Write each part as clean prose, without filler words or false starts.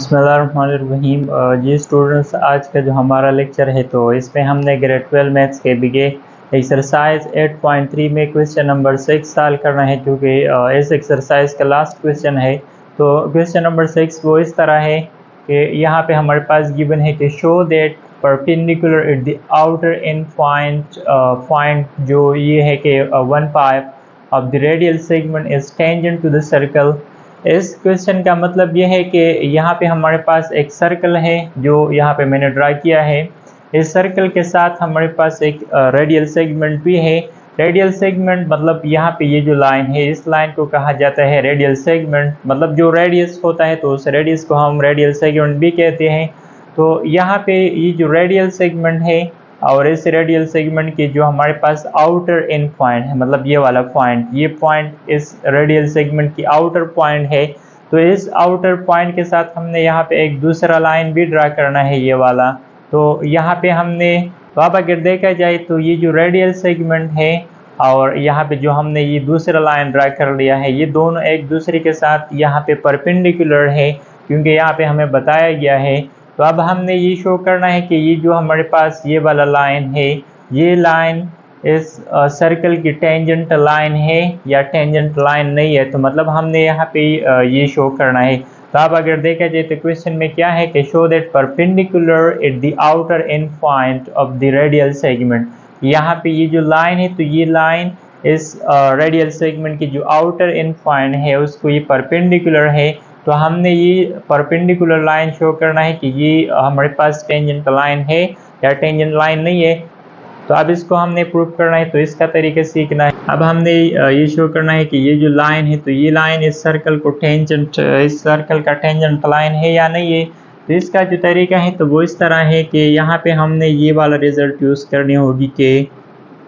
बिस्मिल्लाहिर्रहमानिर्रहीम। जी स्टूडेंट्स, आज का जो हमारा लेक्चर है तो इसमें हमने ग्रेड 12 मैथ्स के बिगे एक्सरसाइज 8.3 में क्वेश्चन नंबर 6 सॉल्व करना है, क्योंकि इस एक्सरसाइज का लास्ट क्वेश्चन है। तो क्वेश्चन नंबर 6 वो इस तरह है कि यहाँ पे हमारे पास गिवन है कि show that perpendicular at the outer end point जो ये है कि 1/5 of the radial segment is tangent to the circle. इस क्वेश्चन का मतलब ये है कि यहाँ पे हमारे पास एक सर्कल है जो यहाँ पे मैंने ड्रा किया है। इस सर्कल के साथ हमारे पास एक रेडियल सेगमेंट भी है। रेडियल सेगमेंट मतलब यहाँ पे ये जो लाइन है, इस लाइन को कहा जाता है रेडियल सेगमेंट। मतलब जो रेडियस होता है तो उस रेडियस को हम रेडियल सेगमेंट भी कहते हैं। तो यहाँ पे ये जो रेडियल सेगमेंट है और इस रेडियल सेगमेंट के जो हमारे पास आउटर एंड पॉइंट है, मतलब ये वाला पॉइंट, ये पॉइंट इस रेडियल सेगमेंट की आउटर पॉइंट है। तो इस आउटर पॉइंट के साथ हमने यहाँ पे एक दूसरा लाइन भी ड्रा करना है, ये वाला। तो यहाँ पे हमने तो अब अगर देखा जाए तो ये जो रेडियल सेगमेंट है और यहाँ पे जो हमने ये दूसरा लाइन ड्रा कर लिया है, ये दोनों एक दूसरे के साथ यहाँ पे परपेंडिकुलर है, क्योंकि यहाँ पे हमें बताया गया है। तो अब हमने ये शो करना है कि ये जो हमारे पास ये वाला लाइन है, ये लाइन इस सर्कल की टेंजेंट लाइन है या टेंजेंट लाइन नहीं है। तो मतलब हमने यहाँ पे ये शो करना है। तो अब अगर देखा जाए तो क्वेश्चन में क्या है कि show that perpendicular at the outer end point of the radial segment. यहाँ पे ये जो लाइन है तो ये लाइन इस रेडियल सेगमेंट की जो आउटर एंड पॉइंट है उसको ये परपेंडिकुलर है। तो हमने ये परपेंडिकुलर लाइन शो करना है कि ये हमारे पास टेंजेंट लाइन है या टेंजेंट लाइन नहीं है। तो अब इसको हमने प्रूव करना है, तो इसका तरीका सीखना है। अब हमने ये शो करना है कि ये जो लाइन है तो ये लाइन इस सर्कल को टेंजेंट, इस सर्कल का टेंजेंट लाइन है या नहीं है। तो इसका जो तरीका है तो वो इस तरह है कि यहाँ पे हमने ये वाला रिजल्ट यूज़ करनी होगी कि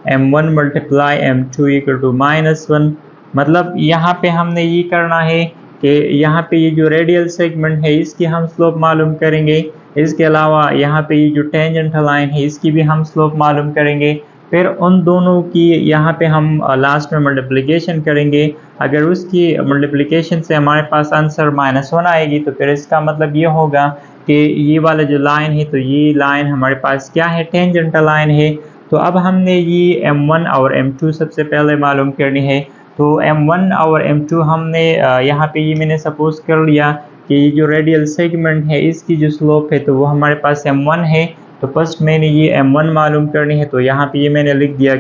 m1 multiply m2 equal to -1। मतलब यहाँ पे हमने ये करना है कि यहाँ पे ये जो रेडियल सेगमेंट है इसकी हम स्लोप मालूम करेंगे। इसके अलावा यहाँ पे ये जो टेंजेंट लाइन है इसकी भी हम स्लोप मालूम करेंगे। फिर उन दोनों की यहाँ पे हम लास्ट में मल्टीप्लिकेशन करेंगे। अगर उसकी मल्टीप्लिकेशन से हमारे पास आंसर -1 आएगी तो फिर इसका मतलब ये होगा कि ये वाला जो लाइन है तो ये लाइन हमारे पास क्या है, टेंजेंट लाइन है। तो अब हमने ये m1 और m2 सबसे पहले मालूम करनी है। तो m1 और m2 हमने यहाँ पे ये मैंने सपोज कर लिया कि ये जो रेडियल सेगमेंट है इसकी जो स्लोप है तो वो हमारे पास m1 है। तो फर्स्ट मैंने ये m1 मालूम करनी है, तो यहाँ पे ये मैंने लिख दिया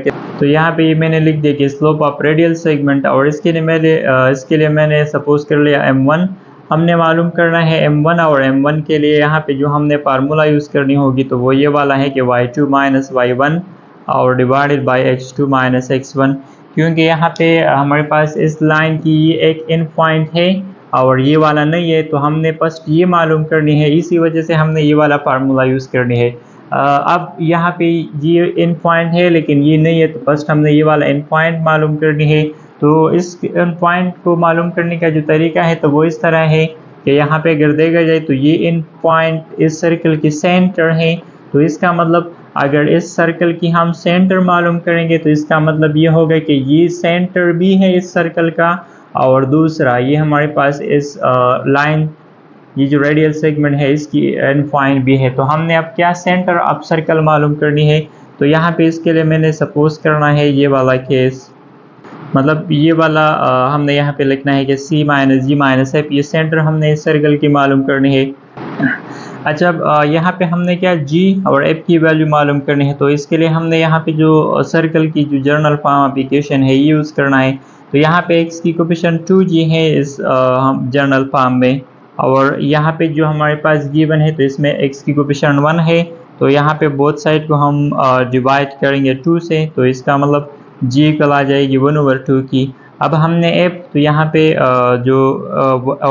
कि स्लोप ऑफ रेडियल सेगमेंट, और इसके लिए मैंने सपोज कर लिया m1 हमने मालूम करना है m1। और m1 के लिए यहाँ पे जो हमने फार्मूला यूज़ करनी होगी तो वो ये वाला है कि y2 माइनस y1 और divided by x2 minus x1, क्योंकि यहाँ पे हमारे पास इस लाइन की ये एक एंड पॉइंट है और ये वाला नहीं है। तो हमने फर्स्ट ये मालूम करनी है, इसी वजह से हमने ये वाला फार्मूला यूज़ करनी है। अब यहाँ पे ये एंड पॉइंट है लेकिन ये नहीं है, तो फर्स्ट हमने ये वाला एंड पॉइंट मालूम करनी है। तो इस एंड पॉइंट को मालूम करने का जो तरीका है तो वो इस तरह है कि यहाँ पे अगर देखा जाए तो ये एंड पॉइंट इस सर्कल की सेंटर है। तो इसका मतलब अगर इस सर्कल की हम सेंटर मालूम करेंगे तो इसका मतलब ये होगा कि ये सेंटर भी है इस सर्कल का, और दूसरा ये हमारे पास इस लाइन, ये जो रेडियल सेगमेंट है इसकी एंड पॉइंट भी है। तो हमने अब क्या सेंटर ऑफ सर्कल मालूम करनी है। तो यहाँ पे इसके लिए मैंने सपोज करना है ये वाला केस, मतलब ये वाला हमने यहाँ पे लिखना है कि c माइनस जी माइनस एफ, ये सेंटर हमने इस सर्कल की मालूम करनी है। अच्छा, अब यहाँ पे हमने क्या g और f की वैल्यू मालूम करनी है। तो इसके लिए हमने यहाँ पे जो सर्कल की जो जनरल फॉर्म ऑफ इक्वेशन है ये यूज़ करना है। तो यहाँ पे x की कोफिशिएंट 2g है इस जनरल फॉर्म में, और यहाँ पे जो हमारे पास गिवन है तो इसमें x की कोफिशिएंट 1 है। तो यहाँ पे बोथ साइड को हम डिवाइड करेंगे 2 से, तो इसका मतलब g कल आ जाएगी 1/2 की। अब हमने f, तो यहाँ पे जो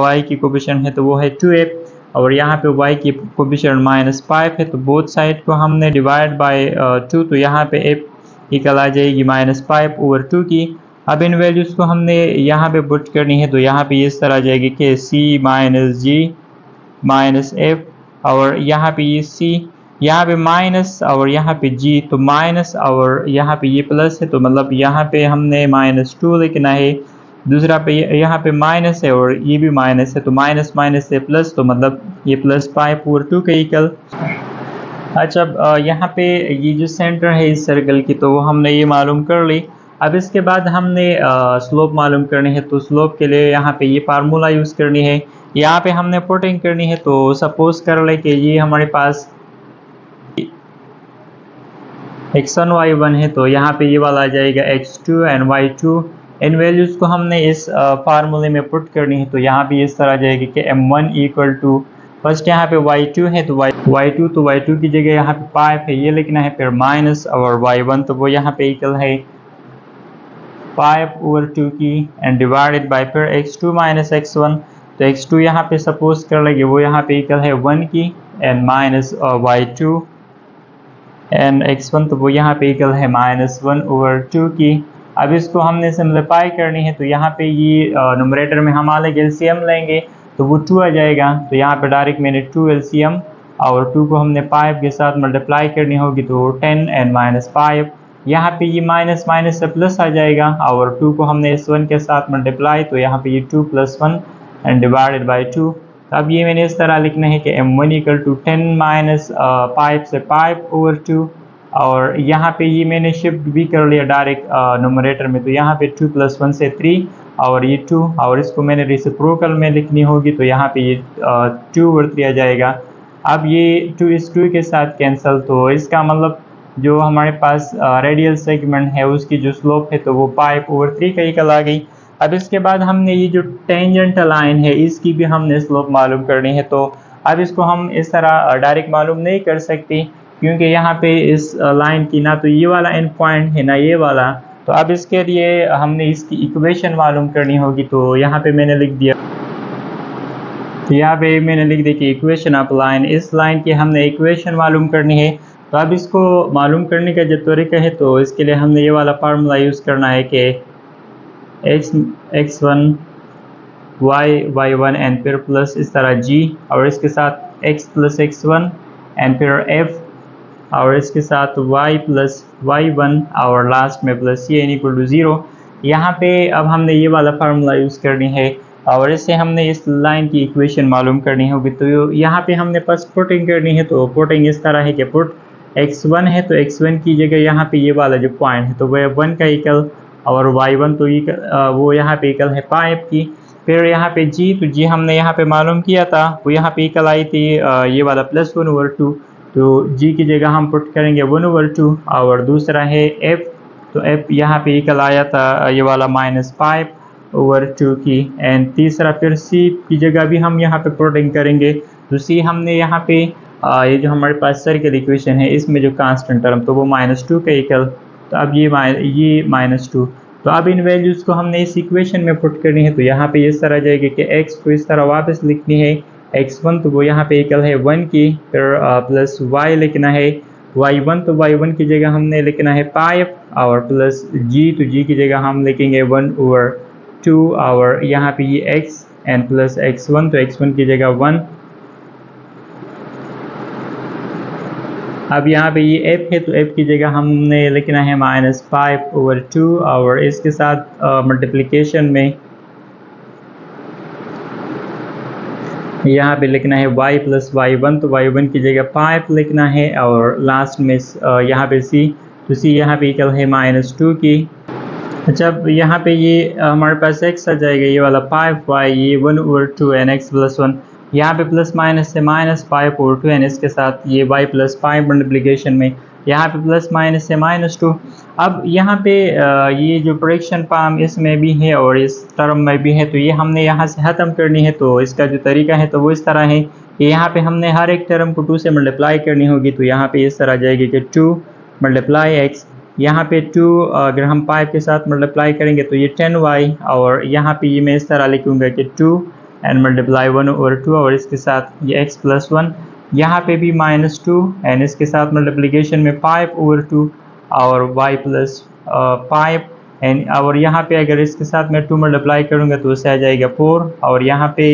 y की कोफिशिएंट है तो वो है 2f, और यहाँ पे y की कोफिशिएंट -5 है। तो बोथ साइड को हमने डिवाइड बाय 2, तो यहाँ पे f इक्वल आ जाएगी -5/2 की। अब इन वैल्यूज़ को हमने यहाँ पे पुट करनी है, तो यहाँ पे इस तरह आ जाएगी कि c माइनस जी माइनस एफ, और यहाँ पे ये c, यहाँ पे माइनस और यहाँ पे g, तो माइनस और यहाँ पे ये प्लस है, तो मतलब यहाँ पे हमने -2 लिखना है। दूसरा पे यहाँ पे माइनस है और ये भी माइनस है, तो माइनस माइनस से प्लस, तो मतलब ये प्लस 5/2 का इक्वल। अच्छा, अब यहाँ पे ये जो सेंटर है इस सर्कल की, तो वो हमने ये मालूम कर ली। अब इसके बाद हमने स्लोप मालूम करनी है, तो स्लोप के लिए यहाँ पे ये फार्मूला यूज़ करनी है। यहाँ पे हमने पुटिंग करनी है, तो सपोज कर ले कि ये हमारे पास x1 y1 है, तो यहाँ पे ये वाला आ जाएगा x2 and y2। In values को हमने इस फार्मूले में पुट करनी है, तो यहाँ पे इस तरह आ जाएगी कि m1 इक्वल टू, फर्स्ट यहाँ पे y2 है तो y2 की जगह यहाँ पे 5 है, ये लिखना है, फिर माइनस और y1, तो वो यहाँ पे इक्वल है 5/2 की एंड डिवाइडेड बाय फिर x2 माइनस x1, तो x2 यहाँ पे सपोज कर लेंगे वो यहाँ पे इक्वल है 1 की and minus y2 and x1, तो वो यहाँ पे इक्वल है -1/2 की। अब इसको हमने सिम्प्लीफाई करनी है, तो यहाँ पे ये न्यूमरेटर में हम अलग एलसीएम लेंगे, तो वो 2 आ जाएगा, तो यहाँ पे डायरेक्ट मैंने 2 एलसीएम और 2 को हमने 5 के साथ मल्टीप्लाई करनी होगी, तो 10 एंड -5। यहाँ पे ये माइनस माइनस से प्लस आ जाएगा और 2 को हमने इस 1 के साथ मल्टीप्लाई, तो यहाँ पे ये 2 + 1 एंड डिवाइडेड बाई 2। अब ये मैंने इस तरह लिखना है कि m1 इक्वल टू 10 माइनस 5 से 5/2, और यहाँ पे ये मैंने शिफ्ट भी कर लिया डायरेक्ट न्यूमरेटर में, तो यहाँ पे 2 + 1 से 3 और ये 2, और इसको मैंने रेसिप्रोकल में लिखनी होगी, तो यहाँ पे ये 2/3 आ जाएगा। अब ये 2 इस 2 के साथ कैंसिल, तो इसका मतलब जो हमारे पास रेडियल सेगमेंट है उसकी जो स्लोप है तो वो 5/3 का इक्वल आ गई। अब इसके बाद हमने ये जो टेंजेंटल लाइन है इसकी भी हमने स्लोप मालूम करनी है, तो अब इसको हम इस तरह डायरेक्ट मालूम नहीं कर सकते, क्योंकि यहाँ पे इस लाइन की ना तो ये वाला एंड पॉइंट है ना ये वाला, तो अब इसके लिए हमने इसकी इक्वेशन मालूम करनी होगी, तो यहाँ पे मैंने लिख दिया, तो यहाँ पे मैंने लिख दिया कि इक्वेशन ऑफ लाइन, इस लाइन की हमने इक्वेशन मालूम करनी है। तो अब इसको मालूम करने का जो तरीका है, तो इसके लिए हमने ये वाला फार्मूला यूज़ करना है कि x1 y1 एंड फिर प्लस इस तरह g, और इसके साथ x + x1 एंड फिर f, और इसके साथ y + y1 और लास्ट में प्लस c n = 0। यहाँ पे अब हमने ये वाला फार्मूला यूज़ करनी है और इससे हमने इस लाइन की इक्वेशन मालूम करनी होगी। तो यहाँ पे हमने फर्स्ट पुटिंग करनी है, तो पुटिंग इस तरह है कि पुट x1 है तो x1 की जगह यहाँ पे ये वाला जो पॉइंट है तो वह 1 का इक्वल, और y1 तो वो यहाँ पे इक्वल है 5 की। फिर यहाँ पे g, तो g हमने यहाँ पे मालूम किया था, वो यहाँ पे इक्वल आई थी ये वाला +1/2, तो g की जगह हम पुट करेंगे 1/2, और दूसरा है f, तो f यहाँ पे इक्वल आया था ये वाला -5/2 की, एंड तीसरा फिर c की जगह भी हम यहाँ पे पुटिंग करेंगे, तो c हमने यहाँ पे ये जो हमारे पास सर्कल इक्वेशन है इसमें जो कांस्टेंट टर्म तो वो -2 का इक्वल, तो अब ये -2, तो अब इन वैल्यूज़ को हमने इस इक्वेशन में पुट करनी है, तो यहाँ पे इस तरह जाएगी कि x को इस तरह वापस लिखनी है, x1 तो वो यहाँ पे इक्वल है 1 की, फिर प्लस y लिखना है, y1 तो y1 की जगह हमने लिखना है 5, और प्लस g, तो g की जगह हम लिखेंगे 1/2, और यहाँ पे ये x एंड प्लस x1, तो x1 की जगह 1। अब यहाँ पे ये f है तो f की जगह हमने लिखना है -5/2, और इसके साथ मल्टीप्लिकेशन में यहाँ पे लिखना है y + y1, तो y1 की जगह 5 लिखना है, और लास्ट में यहाँ पे c, तो c यहाँ पे इक्वल है -2 की। अच्छा, अब यहाँ पे ये हमारे पास x आ जाएगा, ये वाला 5y, ये 1/2 एन x + 1, यहाँ पे प्लस माइनस से -5/2 एन इसके साथ ये y + 5 मल्टीप्लिकेशन में यहाँ पे प्लस माइनस से -2। अब यहाँ पे ये जो प्रोडक्शन फॉर्म इसमें भी है और इस टर्म में भी है, तो ये हमने यहाँ से ख़त्म करनी है, तो इसका जो तरीका है तो वो इस तरह है कि यहाँ पे हमने हर एक टर्म को 2 से मल्टीप्लाई करनी होगी, तो यहाँ पे इस तरह जाएगी कि 2 × x, यहाँ पे 2 अगर हम 5 के साथ मल्टीप्लाई करेंगे तो ये 10y, और यहाँ पे ये मैं इस तरह लिखूँगा कि 2 एंड मल्टीप्लाई 1/2, और इसके साथ ये x + 1, यहाँ पे भी -2 एंड इसके साथ मल्टीप्लिकेशन में 5/2 और y + 5 एंड, और यहाँ पे अगर इसके साथ मैं 2 मल्टीप्लाई करूँगा तो उससे आ जाएगा 4, और यहाँ पे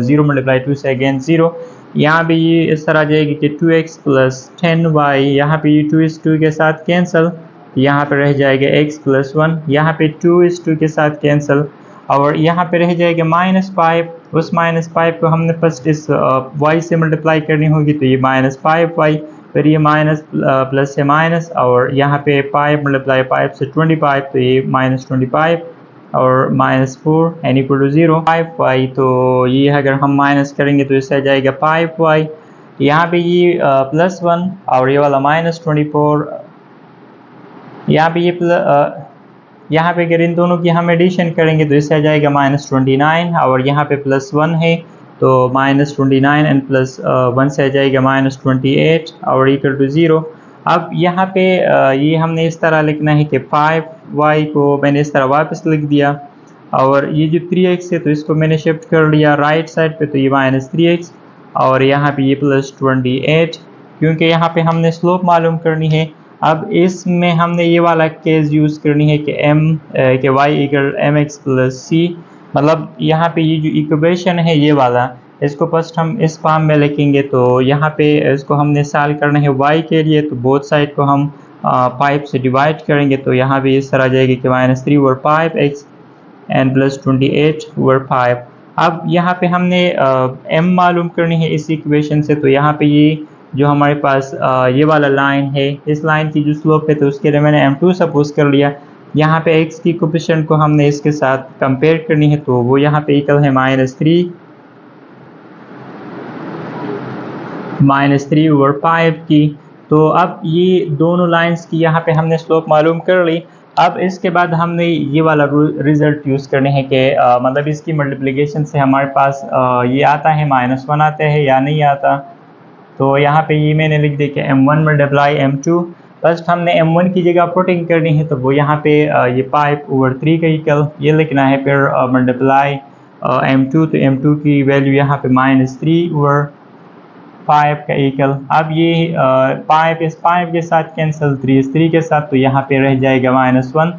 0 × 2 से अगेन 0, यहाँ पे ये इस तरह आ जाएगी कि 2x + 10y, यहाँ पे ये 2 इस 2 के साथ कैंसिल, यहाँ पे रह जाएगा x + 1, यहाँ पे 2 इस 2 के साथ कैंसिल, और यहाँ पे रह जाएगा -5। उस -5 को हमने फर्स्ट इस y से मल्टीप्लाई करनी होगी, तो ये -5y, फिर ये माइनस प्लस से माइनस, और यहाँ पे 5 मल्टीप्लाई 5 से 25, तो ये -25 और -4 n इक्वल टू 0। 5y, तो ये अगर हम माइनस करेंगे तो इससे आ जाएगा 5y। यहाँ पे ये +1 और ये वाला -24, यहाँ पे ये यहाँ पे अगर इन दोनों की हम एडिशन करेंगे तो इससे आ जाएगा -29, और यहाँ पे +1 है तो -29 एंड +1 से आ जाएगा -28 और इक्वल टू 0। अब यहाँ पे ये हमने इस तरह लिखना है कि 5y को मैंने इस तरह वापस लिख दिया, और ये जो 3x है तो इसको मैंने शिफ्ट कर लिया राइट साइड पे, तो ये -3x, और यहाँ पे ये +28, क्योंकि यहाँ पे हमने स्लोप मालूम करनी है। अब इसमें हमने ये वाला केस यूज़ करनी है कि y equal mx plus c, मतलब यहाँ पे ये जो इक्वेशन है ये वाला, इसको फर्स्ट हम इस फॉर्म में लिखेंगे। तो यहाँ पे इसको हमने सॉल्व करना है y के लिए, तो बोथ साइड को हम 5 से डिवाइड करेंगे, तो यहाँ पे इस तरह जाएगी कि -3 ओवर 5x एंड +28 ओवर 5। अब यहाँ पे हमने m मालूम करनी है इस इक्वेशन से, तो यहाँ पे ये जो हमारे पास ये वाला लाइन है, इस लाइन की जो स्लोप है तो उसके लिए मैंने m2 सपोज कर लिया। यहाँ पे x की कोफिशिएंट को हमने इसके साथ कंपेयर करनी है, तो वो यहाँ पे इक्वल है -3 ओवर 5 की। तो अब ये दोनों लाइंस की यहाँ पे हमने स्लोप मालूम कर ली। अब इसके बाद हमने ये वाला रिजल्ट यूज़ करने हैं कि मतलब इसकी मल्टीप्लिकेशन से हमारे पास ये आता है -1 आता है या नहीं आता। तो यहाँ पे ये मैंने लिख दिया कि m1 मल्टीप्लाई m2। फर्स्ट हमने m1 की जगह पुटिंग करनी है, तो वो यहाँ पे ये 5 ओवर 3 का इक्वल ये लिखना है, फिर मल्टीप्लाई m2, तो m2 की वैल्यू यहाँ पे -3 ओवर 5 का इक्वल। अब ये 5 इस 5 के साथ कैंसिल, 3 इस 3 के साथ, तो यहाँ पे रह जाएगा -1।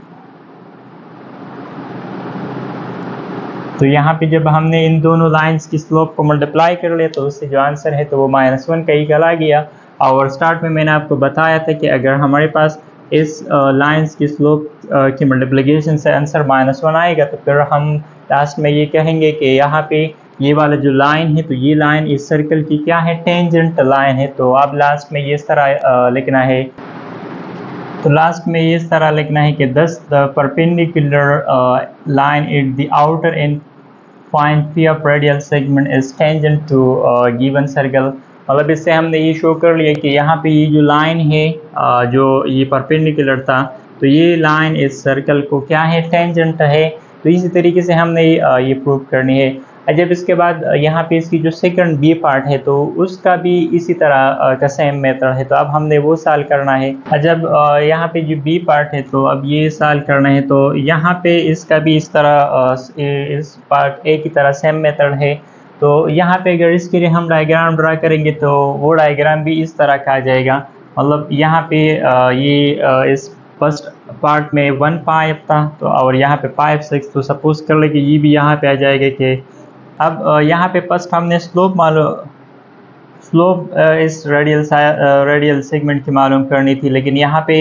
तो यहाँ पे जब हमने इन दोनों लाइंस की स्लोप को मल्टीप्लाई कर लिया तो उससे जो आंसर है तो वो -1 का इक्वल आ गया। और स्टार्ट में मैंने आपको बताया था कि अगर हमारे पास इस लाइंस की स्लोप की मल्टीप्लिकेशन से आंसर -1 आएगा तो फिर हम लास्ट में ये कहेंगे कि यहाँ पे ये वाला जो लाइन है तो ये लाइन इस सर्कल की क्या है, टेंजेंट लाइन है। तो अब लास्ट में ये इस तरह लिखना है, तो लास्ट में इस तरह लिखना है कि thus the perpendicular line at the outer end point P of radial segment is tangent to given circle। मतलब इससे हमने ये शो कर लिया कि यहाँ पे ये जो लाइन है जो ये परपेंडिकुलर था, तो ये लाइन इस सर्कल को क्या है, टेंजेंट है। तो इसी तरीके से हमने ये प्रूव करनी है। जब इसके बाद यहाँ पे इसकी जो सेकंड बी पार्ट है तो उसका भी इसी तरह का सेम मेथड है, तो अब हमने वो सॉल्व करना है। जब यहाँ पे जो बी पार्ट है तो अब ये सॉल्व करना है, तो यहाँ पे इसका भी इस तरह इस पार्ट ए की तरह सेम मेथड है। तो यहाँ पे अगर इसके लिए हम डायग्राम ड्रा करेंगे तो वो डायग्राम भी इस तरह का आ जाएगा। मतलब यहाँ पे ये इस फर्स्ट पार्ट में 1 5 था, तो और यहाँ पे 5 6, तो सपोज कर ले कि ये भी यहाँ पे आ जाएगा कि अब यहाँ पे फर्स्ट हमने स्लोप इस रेडियल सेगमेंट की मालूम करनी थी, लेकिन यहाँ पे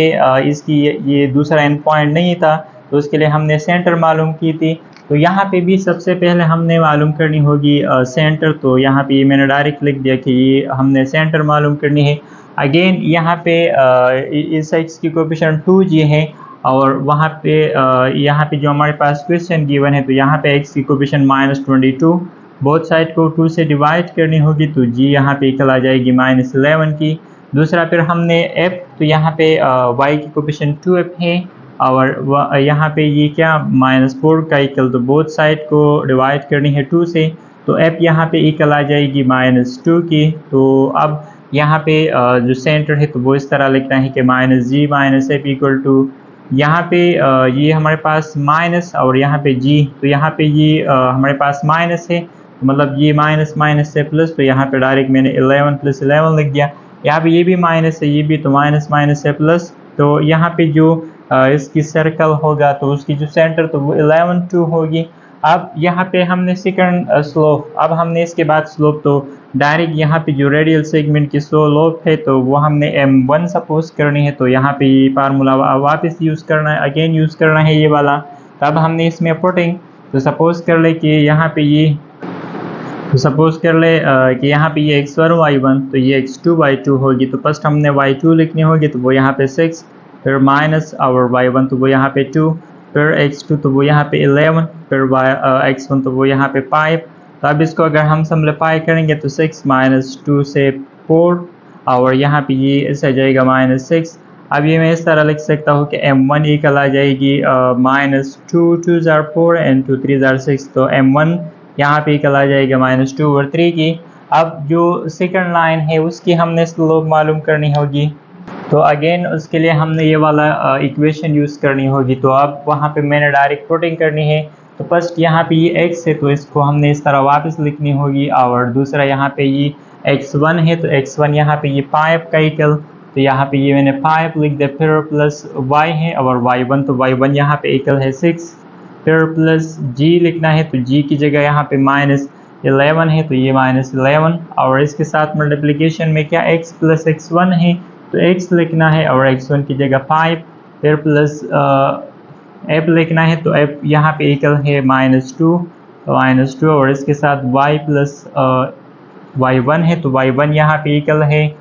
इसकी ये दूसरा एंड पॉइंट नहीं था, तो उसके लिए हमने सेंटर मालूम की थी। तो यहाँ पे भी सबसे पहले हमने मालूम करनी होगी सेंटर। तो यहाँ पे मैंने डायरेक्ट लिख दिया कि ये हमने सेंटर मालूम करनी है। अगेन यहाँ पे इस एक्स की कोएफिशिएंट 2g है, और वहाँ पे यहाँ पे जो हमारे पास क्वेश्चन गिवन है तो यहाँ पे x की कोएफिशिएंट -22, बोथ साइड को 2 से डिवाइड करनी होगी, तो g यहाँ पे इक्वल आ जाएगी -11 की। दूसरा फिर हमने f, तो यहाँ पे y की कोएफिशिएंट 2f है, और यहाँ पे ये क्या -4 का इक्वल, तो बोथ साइड को डिवाइड करनी है 2 से, तो f यहाँ पे इक्वल आ जाएगी -2 की। तो अब यहाँ पे जो सेंटर है तो वो इस तरह लिखना है कि -g - f इक्वल टू, यहाँ पे ये हमारे पास माइनस और यहाँ पे g, तो यहाँ पे ये हमारे पास माइनस है, तो मतलब ये माइनस से प्लस, तो यहाँ पे डायरेक्ट मैंने 11 + 11 लिख दिया। यहाँ पे ये भी माइनस है, ये भी, तो माइनस से प्लस, तो यहाँ पे जो इसकी सर्कल होगा तो उसकी जो सेंटर तो वो 11 2 होगी। अब यहाँ पे हमने सेकंड स्लोप, अब हमने इसके बाद स्लोप, तो डायरेक्ट यहाँ पे जो रेडियल सेगमेंट की स्लोप है तो वो हमने m1 सपोज करनी है, तो यहाँ पे फार्मूला वापस यूज़ करना है, अगेन यूज़ करना है ये वाला। तब हमने इसमें पुटिंग, तो सपोज़ कर ले कि यहाँ पे ये कि यहाँ पे ये x1 y1 तो ये x2 y2 होगी। तो फर्स्ट हमने y2 लिखनी होगी, तो वो यहाँ पे 6, फिर माइनस और y1 तो वो यहाँ पे 2, फिर x2 तो वो यहाँ पे 11, फिर x1 तो वो यहाँ पे 5। तो अब इसको अगर हम सिम्प्लीफाई करेंगे तो 6 माइनस 2 से 4 और यहाँ पे ये ऐसे आ जाएगा -6। अब ये मैं इस तरह लिख सकता हूँ कि m1 इक्वल आ जाएगी -2 2 ज़ार 4 एंड 2 3 ज़ार 6। तो m1 यहाँ पे इक्वल आ जाएगा -2/3 की। अब जो सेकंड लाइन है उसकी हमने स्लोप मालूम करनी होगी, तो अगेन उसके लिए हमने ये वाला इक्वेशन यूज़ करनी होगी। तो अब वहाँ पे मैंने डायरेक्ट पुटिंग करनी है। तो फर्स्ट यहाँ पे ये x है तो इसको हमने इस तरह वापस लिखनी होगी, और दूसरा यहाँ पे ये x1 है तो x1 यहाँ पे ये 5 का इक्वल, तो यहाँ पे ये मैंने 5 लिख दिया, फिर प्लस y है और y1 तो y1 यहाँ पे इक्वल है 6, फिर प्लस g लिखना है तो g की जगह यहाँ पे -11 है तो ये -11, और इसके साथ मल्टीप्लिकेशन में क्या x प्लस x1 है तो x लिखना है और x1 की जगह 5, फिर प्लस f लिखना है तो f यहाँ पे इक्वल है -2 और इसके साथ y प्लस y1 है तो y1 यहाँ पे इक्वल है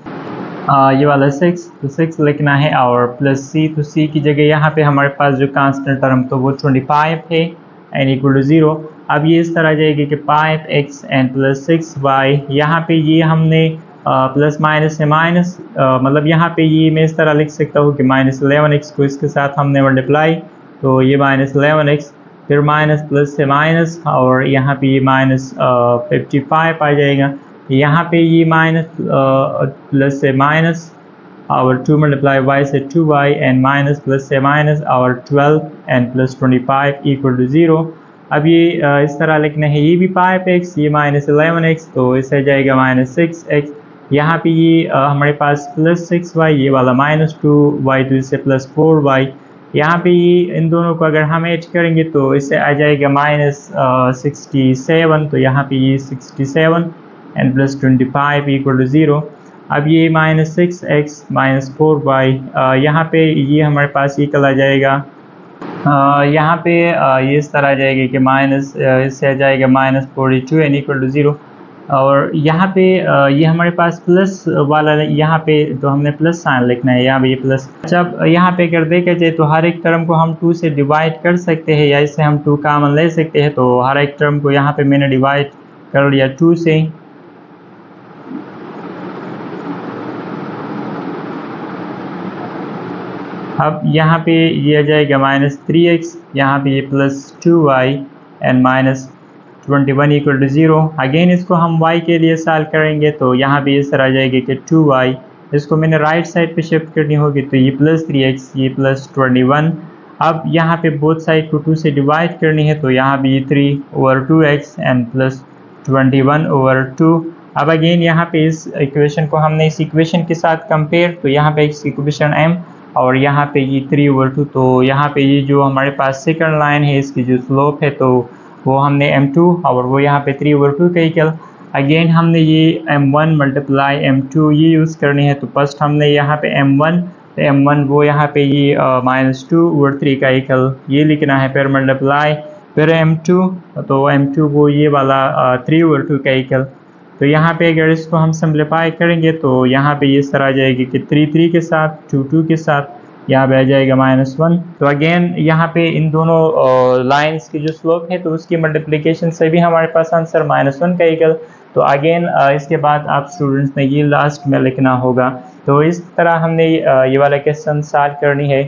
ये वाला 6, तो 6 लिखना है और प्लस c, तो c की जगह यहाँ पे हमारे पास जो कांस्टेंट टर्म तो वो 25 है n इक्वल टू 0। अब ये इस तरह जाएगी कि 5x एंड प्लस 6y, यहाँ पे ये हमने प्लस माइनस से माइनस, मतलब यहाँ पे ये मैं इस तरह लिख सकता हूँ कि -11x को इसके साथ हमने मल्टीप्लाई, तो ये -11x, फिर माइनस प्लस से माइनस और यहाँ पे ये -55 आ जाएगा। यहाँ पे ये माइनस प्लस से माइनस और 2 मल्टीप्लाई y से 2y एंड माइनस प्लस से माइनस और 12 एंड प्लस 25 इक्वल टू 0। अब ये इस तरह लिखना है, ये भी 5x, ये -11x, तो इससे जाएगा -6x। यहाँ पे ये हमारे पास प्लस 6y, ये वाला -2y, तो इससे प्लस 4y। यहाँ पे ये इन दोनों को अगर हम ऐड करेंगे तो इससे आ जाएगा -67, तो यहाँ पे ये 67 एंड प्लस 25 इक्वल टू 0। अब ये -6x -4y, यहाँ पे ये हमारे पास इक्वल आ जाएगा, यहाँ पे ये इस तरह आ जाएगा कि इससे आ जाएगा -42 एन इक्वल टू 0, और यहाँ पे ये हमारे पास प्लस वाला, यहाँ पे तो हमने प्लस साइन लिखना है, यहाँ पे ये प्लस। जब यहाँ पे अगर देखा जाए तो हर एक टर्म को हम 2 से डिवाइड कर सकते हैं या इससे हम 2 कॉमन ले सकते हैं, तो हर एक टर्म को यहाँ पे मैंने डिवाइड कर लिया 2 से। अब यहाँ पे ये आ जाएगा -3x, यहाँ पे ये plus 2y and -21 equal to 0। Again इसको हम y के लिए सॉल्व करेंगे तो यहाँ पे इस तरह आ जाएगी कि 2y, इसको मैंने राइट साइड पे शिफ्ट करनी होगी, तो ये प्लस 3x, ये प्लस 21। अब यहाँ पे बोथ साइड को 2 से डिवाइड करनी है, तो यहाँ पे ये 3/2x एंड प्लस 21/2। अब अगेन यहाँ पे इस इक्वेशन को हमने इस इक्वेशन के साथ कंपेयर, तो यहाँ पे इस इक्वेशन m और यहाँ पे ये 3/2, तो यहाँ पे ये जो हमारे पास सेकंड लाइन है इसकी जो स्लोप है तो वो हमने m2 और वो यहाँ पे 3/2 का इक्वल। अगेन हमने ये m1 मल्टीप्लाई m2 ये यूज़ करनी है, तो फर्स्ट हमने यहाँ पे m1 वो यहाँ पे ये -2/3 का इक्वल ये लिखना है, फिर मल्टीप्लाई फिर m2, तो m2 वो ये वाला 3/2 का इक्वल। तो यहाँ पे अगर इसको हम सिम्प्लीफाई करेंगे तो यहाँ पे ये इस तरह आ जाएगी कि 3 के साथ 2 के साथ यहाँ पे आ जाएगा -1। तो अगेन यहाँ पे इन दोनों लाइंस की जो स्लोप है तो उसकी मल्टीप्लिकेशन से भी हमारे पास आंसर -1 का इक्वल। तो अगेन इसके बाद आप स्टूडेंट्स ने ये लास्ट में लिखना होगा। तो इस तरह हमने ये वाला क्वेश्चन सॉल्व करनी है।